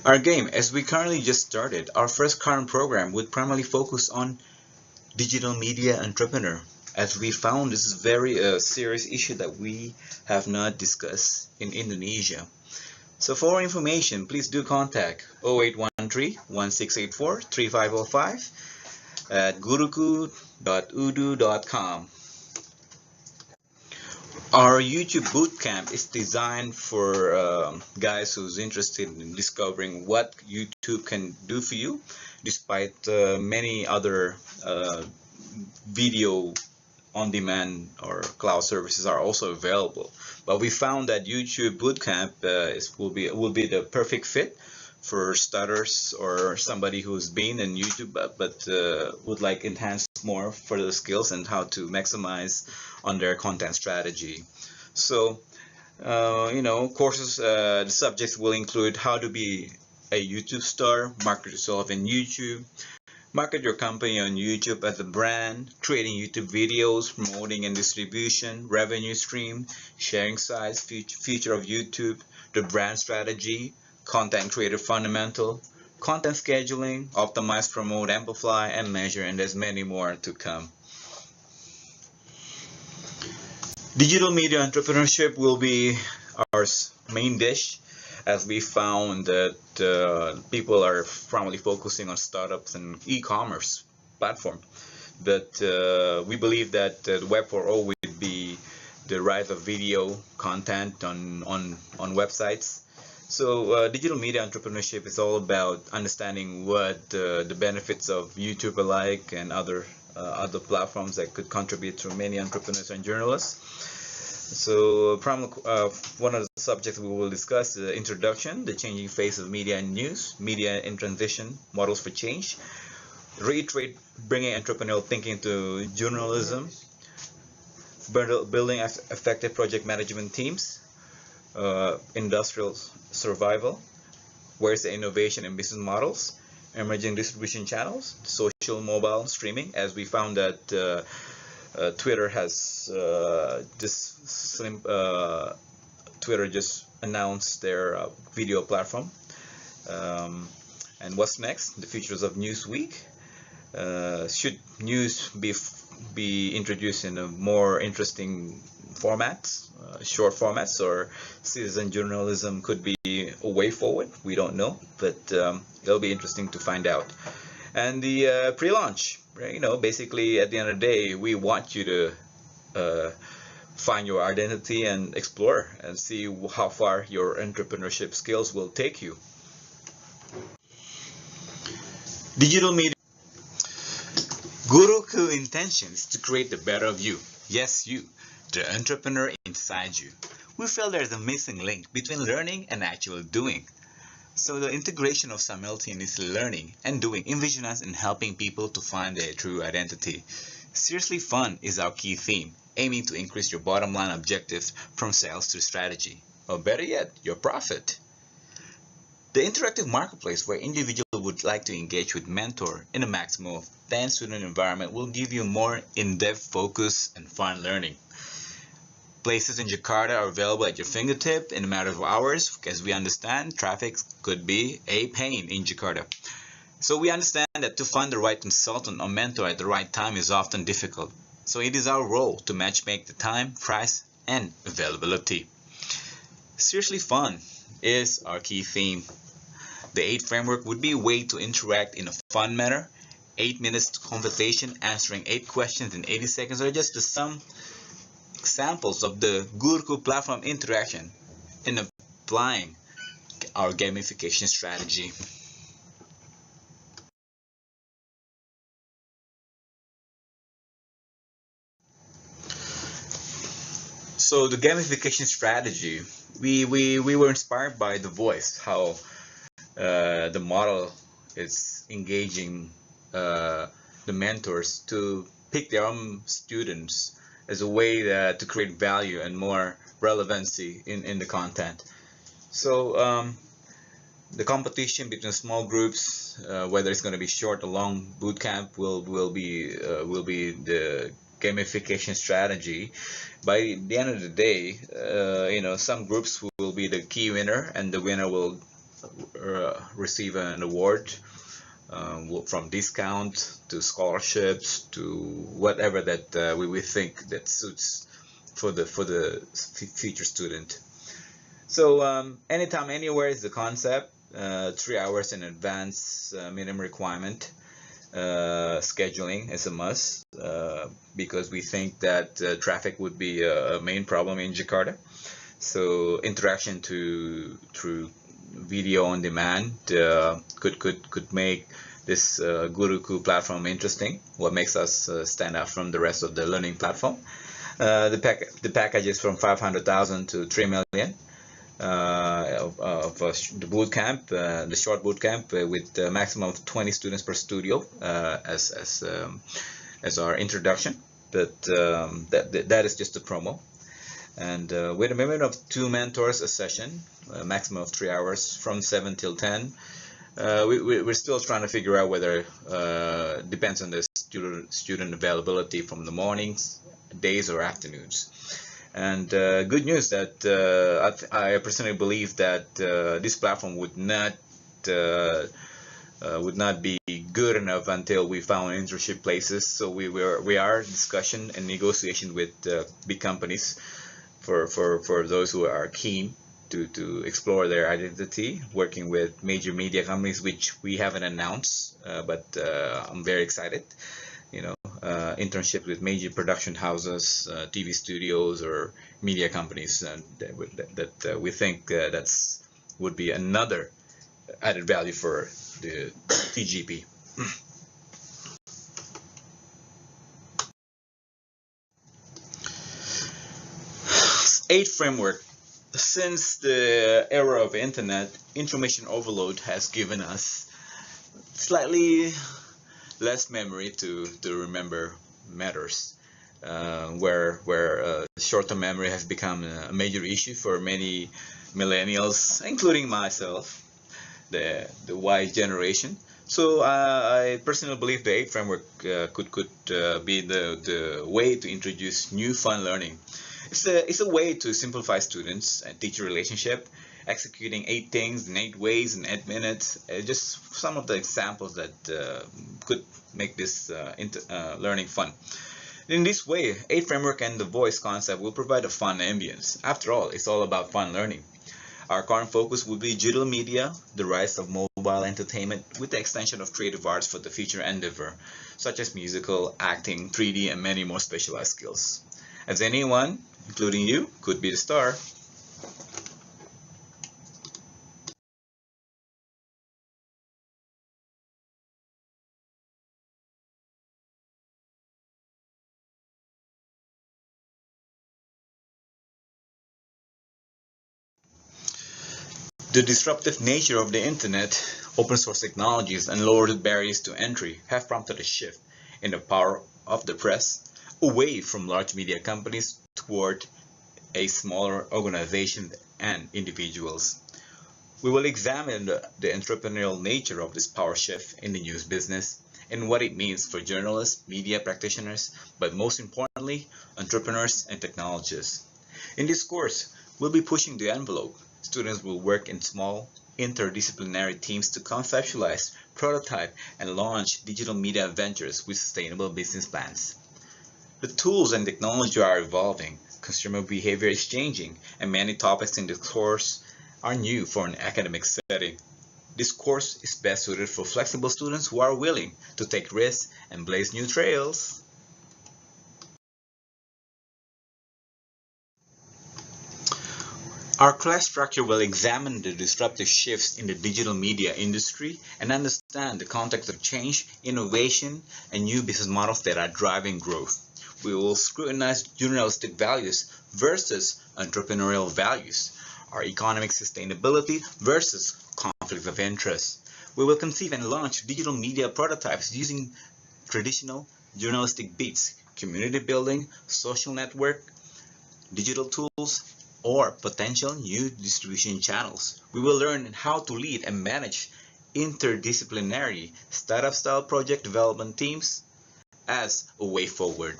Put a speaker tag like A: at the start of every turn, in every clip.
A: Our game, as we currently just started, our first current program would primarily focus on digital media entrepreneur. As we found, this is very serious issue that we have not discussed in Indonesia. So for more information, please do contact 0813-1684-3505 at guruku.udu.com. Our YouTube bootcamp is designed for guys who's interested in discovering what YouTube can do for you, despite many other video on demand or cloud services are also available. But we found that YouTube bootcamp will be the perfect fit for starters or somebody who's been in YouTube but would like enhance more further skills and how to maximize on their content strategy. So courses, the subjects will include how to be a YouTube star, market yourself in YouTube, market your company on YouTube as a brand, creating YouTube videos, promoting and distribution, revenue stream, sharing size, future of YouTube, the brand strategy, content creator fundamental, content scheduling, optimize, promote, amplify, and measure, and there's many more to come. Digital media entrepreneurship will be our main dish, as we found that people are primarily focusing on startups and e-commerce platform. But we believe that the Web 4.0 would be the rise of video content on websites. So digital media entrepreneurship is all about understanding what the benefits of YouTube are like and other platforms that could contribute to many entrepreneurs and journalists. So one of the subjects we will discuss is the introduction, the changing face of media and news, media in transition, models for change, reiterate bringing entrepreneurial thinking to journalism, building effective project management teams, industrial survival, where's the innovation in business models, emerging distribution channels, social mobile streaming, as we found that Twitter has Twitter just announced their video platform. And what's next? The features of Newsweek. Should news be introduced in a more interesting formats, short formats, or citizen journalism could be a way forward? We don't know, but it'll be interesting to find out. And the pre-launch. Basically at the end of the day, we want you to find your identity and explore and see how far your entrepreneurship skills will take you. Digital media. Guruku intentions to create the better of you. Yes, you, the entrepreneur inside you. We feel there's a missing link between learning and actual doing. So the integration of simultaneous learning and doing envisions us in helping people to find their true identity. Seriously fun is our key theme, aiming to increase your bottom line objectives from sales to strategy, or better yet, your profit. The interactive marketplace where individuals would like to engage with mentor in a maximum of 10 student environment will give you more in-depth focus and fun learning. Places in Jakarta are available at your fingertip in a matter of hours, as we understand traffic could be a pain in Jakarta. So we understand that to find the right consultant or mentor at the right time is often difficult. So it is our role to matchmake the time, price, and availability. Seriously fun is our key theme. The 8 framework would be a way to interact in a fun manner. 8 minutes conversation, answering 8 questions in 80 seconds are just some examples of the Guruku platform interaction in applying our gamification strategy. So the gamification strategy, we were inspired by The Voice, how the model is engaging the mentors to pick their own students as a way to create value and more relevancy in the content. So the competition between small groups, whether it's going to be short or long bootcamp, will be the gamification strategy. By the end of the day, some groups will be the key winner, and the winner will receive an award, from discount to scholarships to whatever that we think that suits for the future student. So anytime, anywhere is the concept. 3 hours in advance minimum requirement. Scheduling is a must because we think that traffic would be a main problem in Jakarta. So interaction through video on demand could make this Guruku platform interesting. What makes us stand out from the rest of the learning platform? The package is from 500,000 to 3 million. Of the boot camp, the short boot camp with a maximum of 20 students per studio as our introduction. But that is just a promo. And with a minimum of 2 mentors a session, a maximum of 3 hours from 7 till 10. We're still trying to figure out whether depends on the student availability from the mornings, days, or afternoons. And good news that I personally believe that this platform would not be good enough until we found internship places. So we are in discussion and negotiation with big companies for those who are keen to explore their identity, working with major media companies, which we haven't announced, but I'm very excited. Internships with major production houses, TV studios, or media companies that we think that's would be another added value for the TGP. 8 framework. Since the era of internet, information overload has given us slightly less memory to remember matters, where short-term memory has become a major issue for many millennials, including myself, the Y generation. So I personally believe the 8 framework could be the way to introduce new fun learning. It's a way to simplify students and teacher relationship, executing 8 things in 8 ways in 8 minutes. Just some of the examples that could make this learning fun. In this way, 8 framework and the voice concept will provide a fun ambience. After all, it's all about fun learning. Our current focus will be digital media, the rise of mobile entertainment with the extension of creative arts for the future endeavor, such as musical, acting, 3D, and many more specialized skills. As anyone, including you, could be the star. The disruptive nature of the internet, open source technologies, and lowered barriers to entry have prompted a shift in the power of the press away from large media companies toward a smaller organization and individuals. We will examine the entrepreneurial nature of this power shift in the news business and what it means for journalists, media practitioners, but most importantly, entrepreneurs and technologists. In this course, we'll be pushing the envelope. Students will work in small, interdisciplinary teams to conceptualize, prototype, and launch digital media ventures with sustainable business plans. The tools and technology are evolving, consumer behavior is changing, and many topics in the course are new for an academic setting. This course is best suited for flexible students who are willing to take risks and blaze new trails. Our class structure will examine the disruptive shifts in the digital media industry and understand the context of change, innovation, and new business models that are driving growth. We will scrutinize journalistic values versus entrepreneurial values, our economic sustainability versus conflicts of interest. We will conceive and launch digital media prototypes using traditional journalistic beats, community building, social network, digital tools, or potential new distribution channels. We will learn how to lead and manage interdisciplinary startup-style project development teams as a way forward.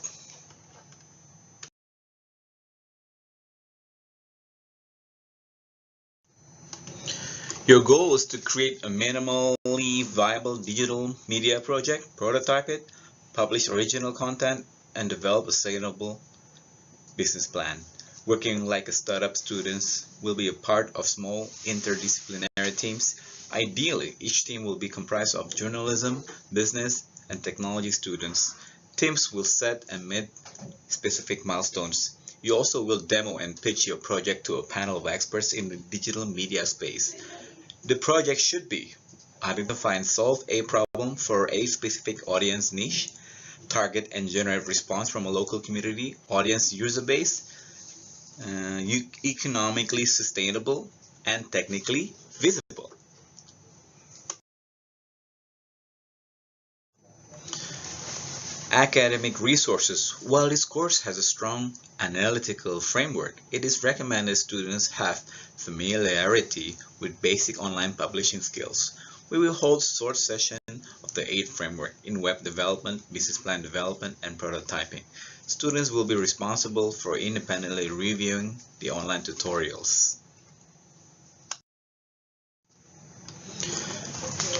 A: Your goal is to create a minimally viable digital media project, prototype it, publish original content, and develop a sustainable business plan. Working like a startup, students will be a part of small interdisciplinary teams. Ideally, each team will be comprised of journalism, business, and technology students. Teams will set and meet specific milestones. You also will demo and pitch your project to a panel of experts in the digital media space. The project should be identify and solve a problem for a specific audience niche, target and generate response from a local community, audience user base, economically sustainable, and technically visible. Academic resources. While this course has a strong analytical framework, it is recommended students have familiarity with basic online publishing skills. We will hold short sessions of the 8 framework in web development, business plan development, and prototyping. Students will be responsible for independently reviewing the online tutorials.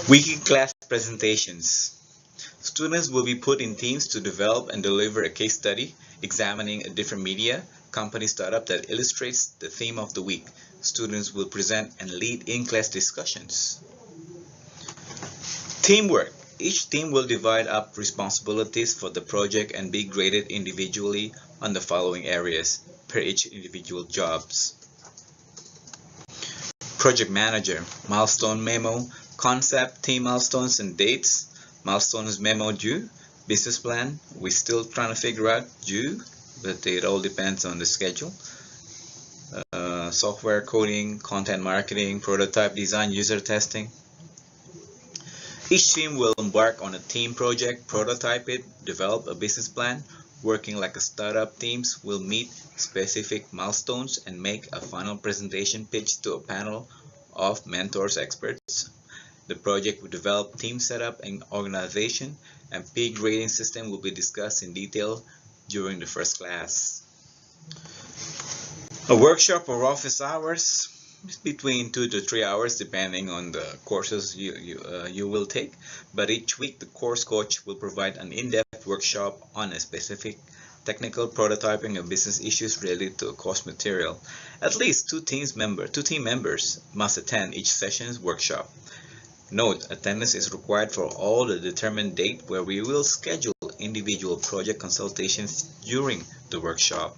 A: Weekly class presentations. Students will be put in teams to develop and deliver a case study examining a different media company startup that illustrates the theme of the week. Students will present and lead in-class discussions. Teamwork. Each team will divide up responsibilities for the project and be graded individually on the following areas per each individual jobs. Project manager. Milestone memo, concept, team milestones and dates. Milestones memo due, business plan, we're still trying to figure out due, but it all depends on the schedule. Software coding, content marketing, prototype design, user testing. Each team will embark on a team project, prototype it, develop a business plan. Working like a startup, teams will meet specific milestones and make a final presentation pitch to a panel of mentors experts. The project will develop team setup and organization, and peak grading system will be discussed in detail during the first class. A workshop or office hours between 2 to 3 hours depending on the courses you will take, but each week the course coach will provide an in-depth workshop on a specific technical prototyping of business issues related to a course material. At least two team members must attend each session's workshop. Note, attendance is required for all the determined date where we will schedule individual project consultations during the workshop.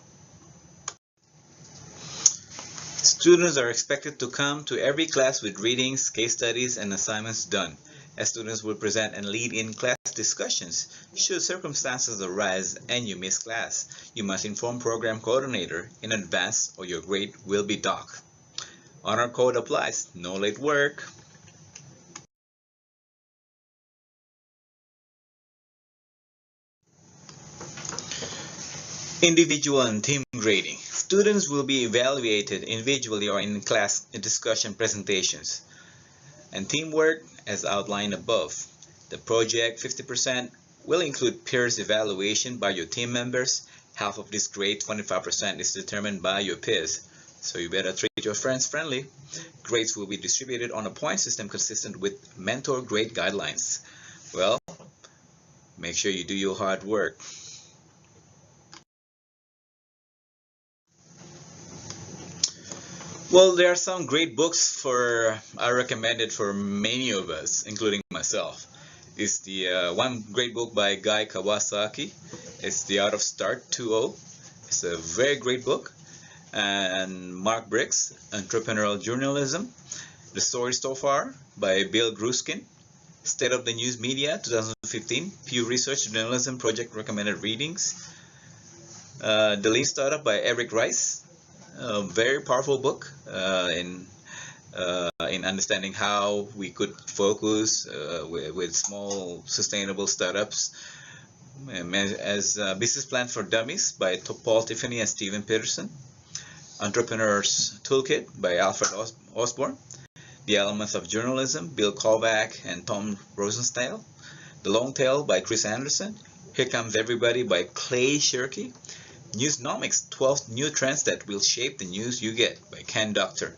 A: Students are expected to come to every class with readings, case studies, and assignments done, as students will present and lead in class discussions. Should circumstances arise and you miss class, you must inform program coordinator in advance or your grade will be docked. Honor code applies, no late work. Individual and team grading. Students will be evaluated individually or in class discussion presentations. And teamwork, as outlined above. The project 50% will include peers evaluation by your team members. Half of this grade, 25%, is determined by your peers. So you better treat your friends friendly. Grades will be distributed on a point system consistent with mentor grade guidelines. Well, make sure you do your hard work. Well, there are some great books I recommended for many of us, including myself. It's the one great book by Guy Kawasaki. It's The Art of Start 2.0. It's a very great book. And Mark Briggs, Entrepreneurial Journalism. The Story So Far by Bill Gruskin. State of the News Media 2015. Pew Research Journalism Project Recommended Readings. The Lean Startup by Eric Rice. A very powerful book in understanding how we could focus with small sustainable startups. As Business Plan for Dummies by Paul Tiffany and Steven Peterson. Entrepreneur's Toolkit by Alfred Osborne. The Elements of Journalism, Bill Kovac and Tom Rosenstyle. The Long Tail by Chris Anderson. Here Comes Everybody by Clay Shirky. Newsnomics, 12 New Trends That Will Shape the News You Get by Ken Doctor.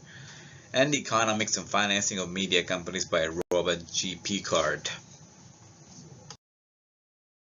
A: and the Economics and Financing of Media Companies by Robert G. Picard.